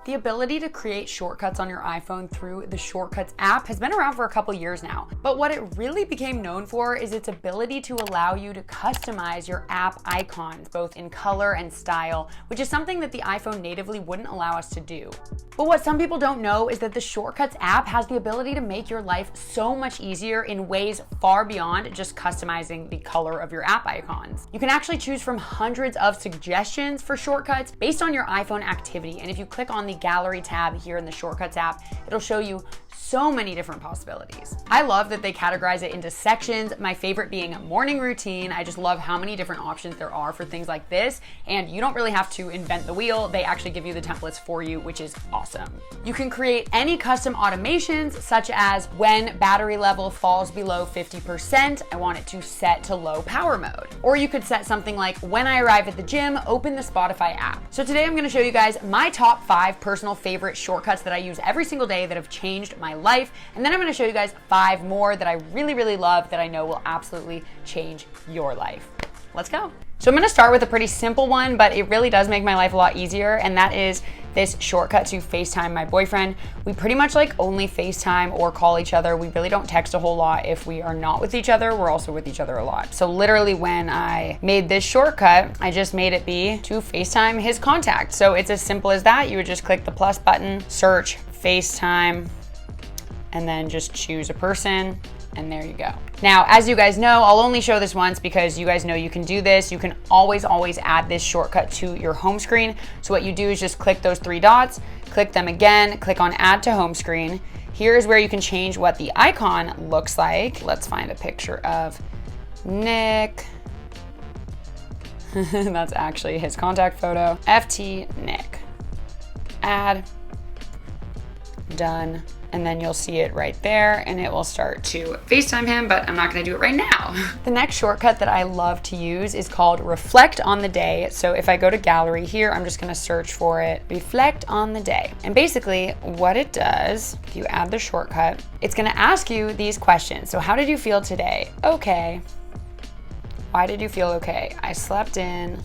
The ability to create shortcuts on your iPhone through the Shortcuts app has been around for a couple years now, but what it really became known for is its ability to allow you to customize your app icons, both in color and style, which is something that the iPhone natively wouldn't allow us to do. But what some people don't know is that the Shortcuts app has the ability to make your life so much easier in ways far beyond just customizing the color of your app icons. You can actually choose from hundreds of suggestions for shortcuts based on your iPhone activity, and if you click on the Gallery tab here in the Shortcuts app, it'll show you so many different possibilities. I love that they categorize it into sections, my favorite being morning routine. I just love how many different options there are for things like this, and you don't really have to invent the wheel. They actually give you the templates for you, which is awesome. You can create any custom automations, such as when battery level falls below 50%, I want it to set to low power mode. Or you could set something like, when I arrive at the gym, open the Spotify app. So today I'm gonna show you guys my top 5 personal favorite shortcuts that I use every single day that have changed my life. And then I'm gonna show you guys 5 more that I really, really love that I know will absolutely change your life. Let's go. So I'm gonna start with a pretty simple one, but it really does make my life a lot easier, and that is this shortcut to FaceTime my boyfriend. We pretty much like only FaceTime or call each other. We really don't text a whole lot if we are not with each other. We're also with each other a lot. So literally when I made this shortcut, I just made it be to FaceTime his contact. So it's as simple as that. You would just click the plus button, search FaceTime, and then just choose a person, and there you go. Now, as you guys know, I'll only show this once because you guys know you can do this. You can always add this shortcut to your home screen. So what you do is just click those 3 dots, click them again, click on add to home screen. Here's where you can change what the icon looks like. Let's find a picture of Nick. That's actually his contact photo. FT Nick. Add. Done. And then you'll see it right there and it will start to FaceTime him, but I'm not gonna do it right now. The next shortcut that I love to use is called Reflect on the Day. So if I go to Gallery here, I'm just gonna search for it, Reflect on the Day. And basically what it does, if you add the shortcut, it's gonna ask you these questions. So how did you feel today? Okay. Why did you feel okay? I slept in,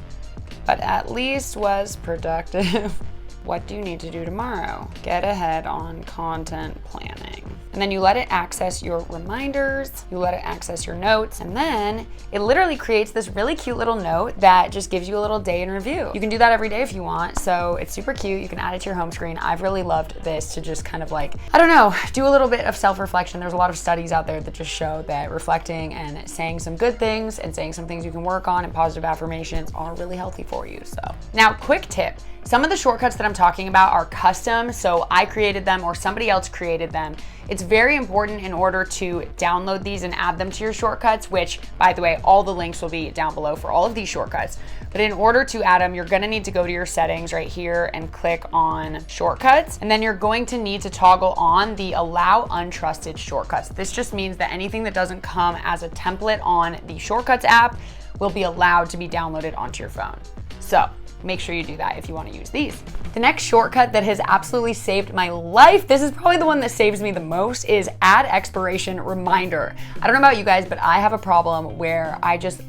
but at least was productive. What do you need to do tomorrow? Get ahead on content planning. And then you let it access your reminders, you let it access your notes, and then it literally creates this really cute little note that just gives you a little day in review. You can do that every day if you want, so it's super cute. You can add it to your home screen. I've really loved this to just kind of like, I don't know, do a little bit of self-reflection. There's a lot of studies out there that just show that reflecting and saying some good things and saying some things you can work on and positive affirmations are really healthy for you. So now, quick tip. Some of the shortcuts that I'm talking about are custom, so I created them or somebody else created them. It's very important in order to download these and add them to your shortcuts, which, by the way, all the links will be down below for all of these shortcuts. But in order to add them, you're gonna need to go to your settings right here and click on shortcuts. And then you're going to need to toggle on the allow untrusted shortcuts. This just means that anything that doesn't come as a template on the Shortcuts app will be allowed to be downloaded onto your phone. So make sure you do that if you want to use these. The next shortcut that has absolutely saved my life, this is probably the one that saves me the most, is add expiration reminder. I don't know about you guys, but I have a problem where I just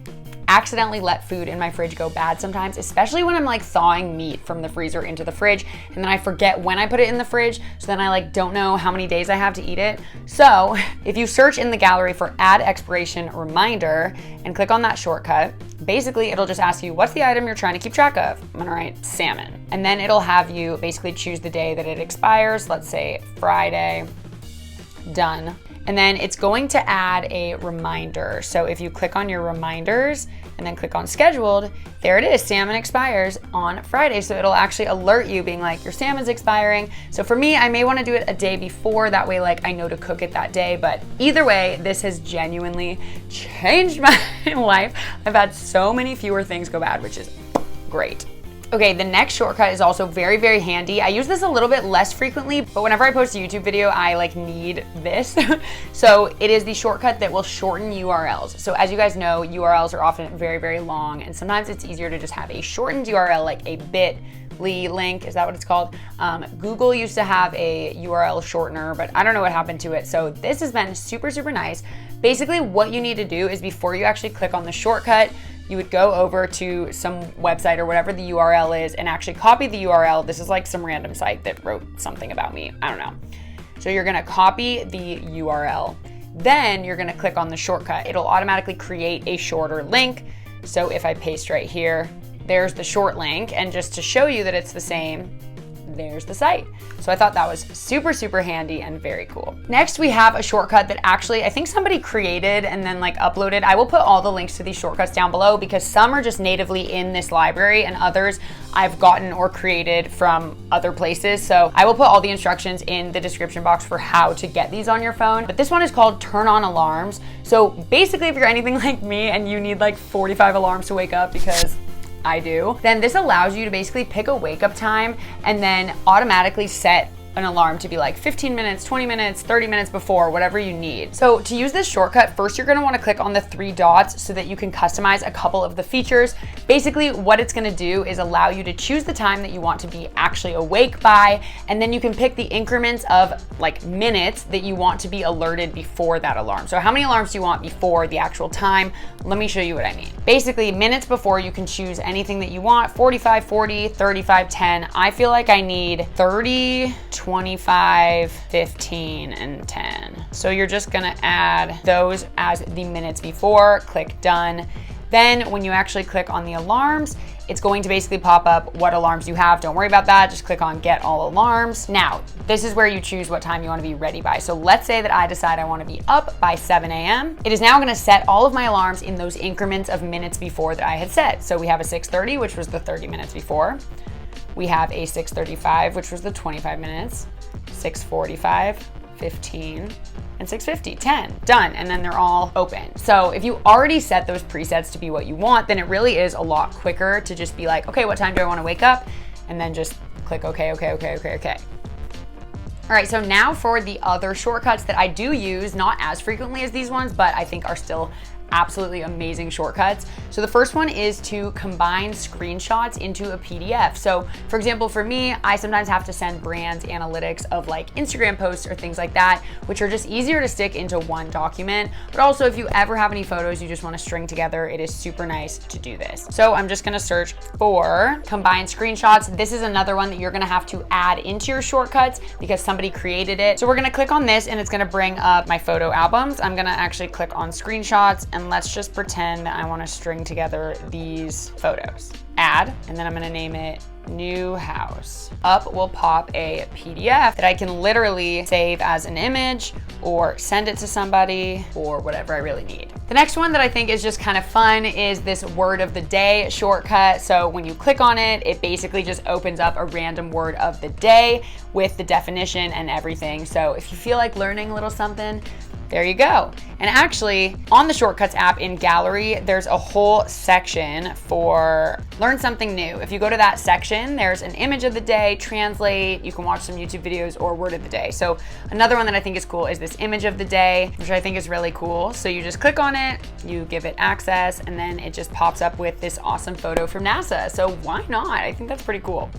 accidentally let food in my fridge go bad sometimes, especially when I'm like thawing meat from the freezer into the fridge, and then I forget when I put it in the fridge, so then I like don't know how many days I have to eat it. So if you search in the gallery for add expiration reminder and click on that shortcut, basically it'll just ask you what's the item you're trying to keep track of. I'm gonna write salmon, and then it'll have you basically choose the day that it expires. Let's say Friday. Done. And then it's going to add a reminder. So if you click on your reminders and then click on scheduled, there it is, salmon expires on Friday. So it'll actually alert you being like, your salmon's expiring. So for me, I may wanna do it a day before, that way like I know to cook it that day. But either way, this has genuinely changed my life. I've had so many fewer things go bad, which is great. Okay, the next shortcut is also very, very handy. I use this a little bit less frequently, but whenever I post a YouTube video, I like need this. So it is the shortcut that will shorten URLs. So as you guys know, URLs are often very, very long, and sometimes it's easier to just have a shortened URL, like a bit.ly link, is that what it's called? Google used to have a URL shortener, but I don't know what happened to it. So this has been super, super nice. Basically what you need to do is before you actually click on the shortcut, you would go over to some website or whatever the URL is and actually copy the URL. This is like some random site that wrote something about me. I don't know. So you're gonna copy the URL. Then you're gonna click on the shortcut. It'll automatically create a shorter link. So if I paste right here, there's the short link. And just to show you that it's the same, there's the site. So I thought that was super, super handy and very cool. Next, we have a shortcut that actually I think somebody created and then like uploaded. I will put all the links to these shortcuts down below because some are just natively in this library and others I've gotten or created from other places. So I will put all the instructions in the description box for how to get these on your phone. But this one is called Turn On Alarms. So basically, if you're anything like me and you need like 45 alarms to wake up, because I do, then this allows you to basically pick a wake up time and then automatically set an alarm to be like 15 minutes, 20 minutes, 30 minutes before, whatever you need. So to use this shortcut, first you're gonna wanna click on the 3 dots so that you can customize a couple of the features. Basically, what it's gonna do is allow you to choose the time that you want to be actually awake by, and then you can pick the increments of like minutes that you want to be alerted before that alarm. So how many alarms do you want before the actual time? Let me show you what I mean. Basically, minutes before, you can choose anything that you want, 45, 40, 35, 10. I feel like I need 30, 25, 15, and 10. So you're just gonna add those as the minutes before, click done. Then when you actually click on the alarms, it's going to basically pop up what alarms you have. Don't worry about that, just click on get all alarms. Now, this is where you choose what time you wanna be ready by. So let's say that I decide I wanna be up by 7 a.m. It is now gonna set all of my alarms in those increments of minutes before that I had set. So we have a 6:30, which was the 30 minutes before. We have a 6:35, which was the 25 minutes, 6:45, 15, and 6:50, 10, done. And then they're all open. So if you already set those presets to be what you want, then it really is a lot quicker to just be like, okay, what time do I want to wake up? And then just click okay, okay, okay, okay, okay. All right, so now for the other shortcuts that I do use, not as frequently as these ones, but I think are still absolutely amazing shortcuts. So the first one is to combine screenshots into a PDF. So for example, for me, I sometimes have to send brands analytics of like Instagram posts or things like that, which are just easier to stick into one document. But also if you ever have any photos you just want to string together, it is super nice to do this. So I'm just gonna search for combined screenshots. This is another one that you're gonna have to add into your shortcuts because somebody created it. So we're gonna click on this and it's gonna bring up my photo albums. I'm gonna actually click on screenshots and let's just pretend that I want to string together these photos. Add, and then I'm going to name it new house. Up will pop a PDF that I can literally save as an image or send it to somebody or whatever I really need. The next one that I think is just kind of fun is this word of the day shortcut. So when you click on it, it basically just opens up a random word of the day with the definition and everything. So if you feel like learning a little something, there you go. And actually, on the Shortcuts app in Gallery, there's a whole section for learn something new. If you go to that section, there's an image of the day, translate, you can watch some YouTube videos, or word of the day. So another one that I think is cool is this image of the day, which I think is really cool. So you just click on it, you give it access, and then it just pops up with this awesome photo from NASA. So why not? I think that's pretty cool.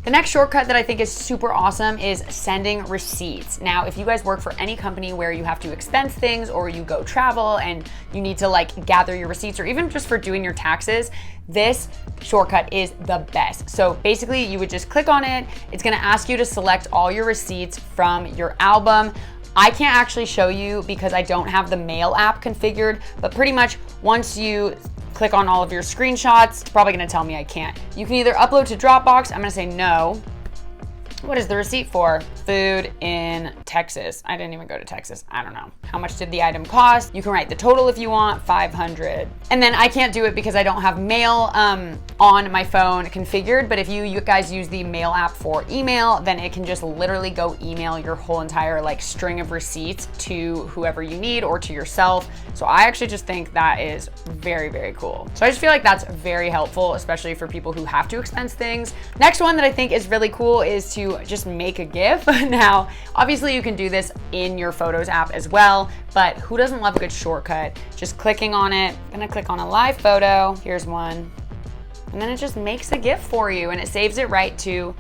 The next shortcut that I think is super awesome is sending receipts. Now, if you guys work for any company where you have to expense things or you go travel and you need to like gather your receipts or even just for doing your taxes, this shortcut is the best. So basically you would just click on it. It's gonna ask you to select all your receipts from your album. I can't actually show you because I don't have the Mail app configured, but pretty much once you click on all of your screenshots, it's probably gonna tell me I can't. You can either upload to Dropbox, I'm gonna say no. What is the receipt for? Food in Texas. I didn't even go to Texas, I don't know. How much did the item cost? You can write the total if you want, 500. And then I can't do it because I don't have Mail on my phone configured, but if you guys use the Mail app for email, then it can just literally go email your whole entire like string of receipts to whoever you need or to yourself. So I actually just think that is very, very cool. So I just feel like that's very helpful, especially for people who have to expense things. Next one that I think is really cool is to just make a GIF. Now, obviously you can do this in your Photos app as well, but who doesn't love a good shortcut? Just clicking on it, I'm gonna click on a live photo, here's one, and then it just makes a GIF for you and it saves it right to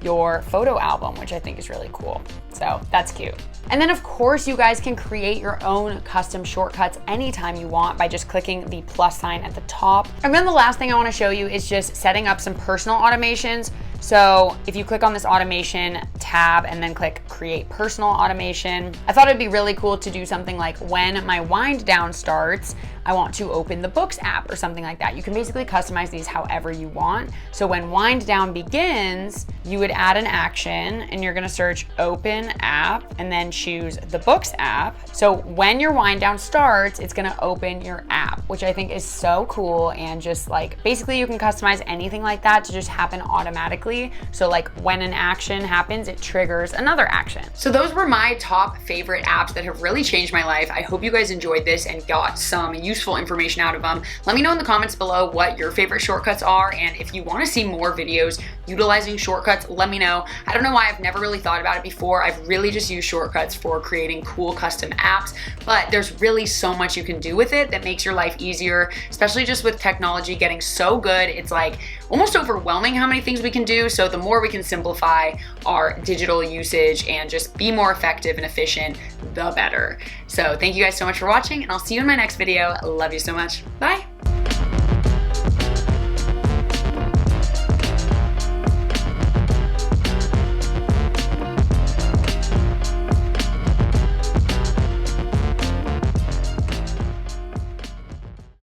your photo album, which I think is really cool. So that's cute. And then of course you guys can create your own custom shortcuts anytime you want by just clicking the plus sign at the top. And then the last thing I want to show you is just setting up some personal automations. So if you click on this automation tab and then click create personal automation, I thought it'd be really cool to do something like when my wind down starts, I want to open the Books app or something like that. You can basically customize these however you want. So when wind down begins, you would add an action and you're gonna search open app and then choose the Books app. So when your wind down starts, it's gonna open your app, which I think is so cool. And just like, basically you can customize anything like that to just happen automatically. So like when an action happens, it triggers another action. So those were my top favorite apps that have really changed my life. I hope you guys enjoyed this and got some useful information out of them. Let me know in the comments below what your favorite shortcuts are, and if you want to see more videos utilizing shortcuts, let me know. I don't know why I've never really thought about it before. I've really just used shortcuts for creating cool custom apps, but there's really so much you can do with it that makes your life easier, especially just with technology getting so good. It's like almost overwhelming how many things we can do. So the more we can simplify our digital usage and just be more effective and efficient, the better. So thank you guys so much for watching, and I'll see you in my next video. Love you so much. Bye.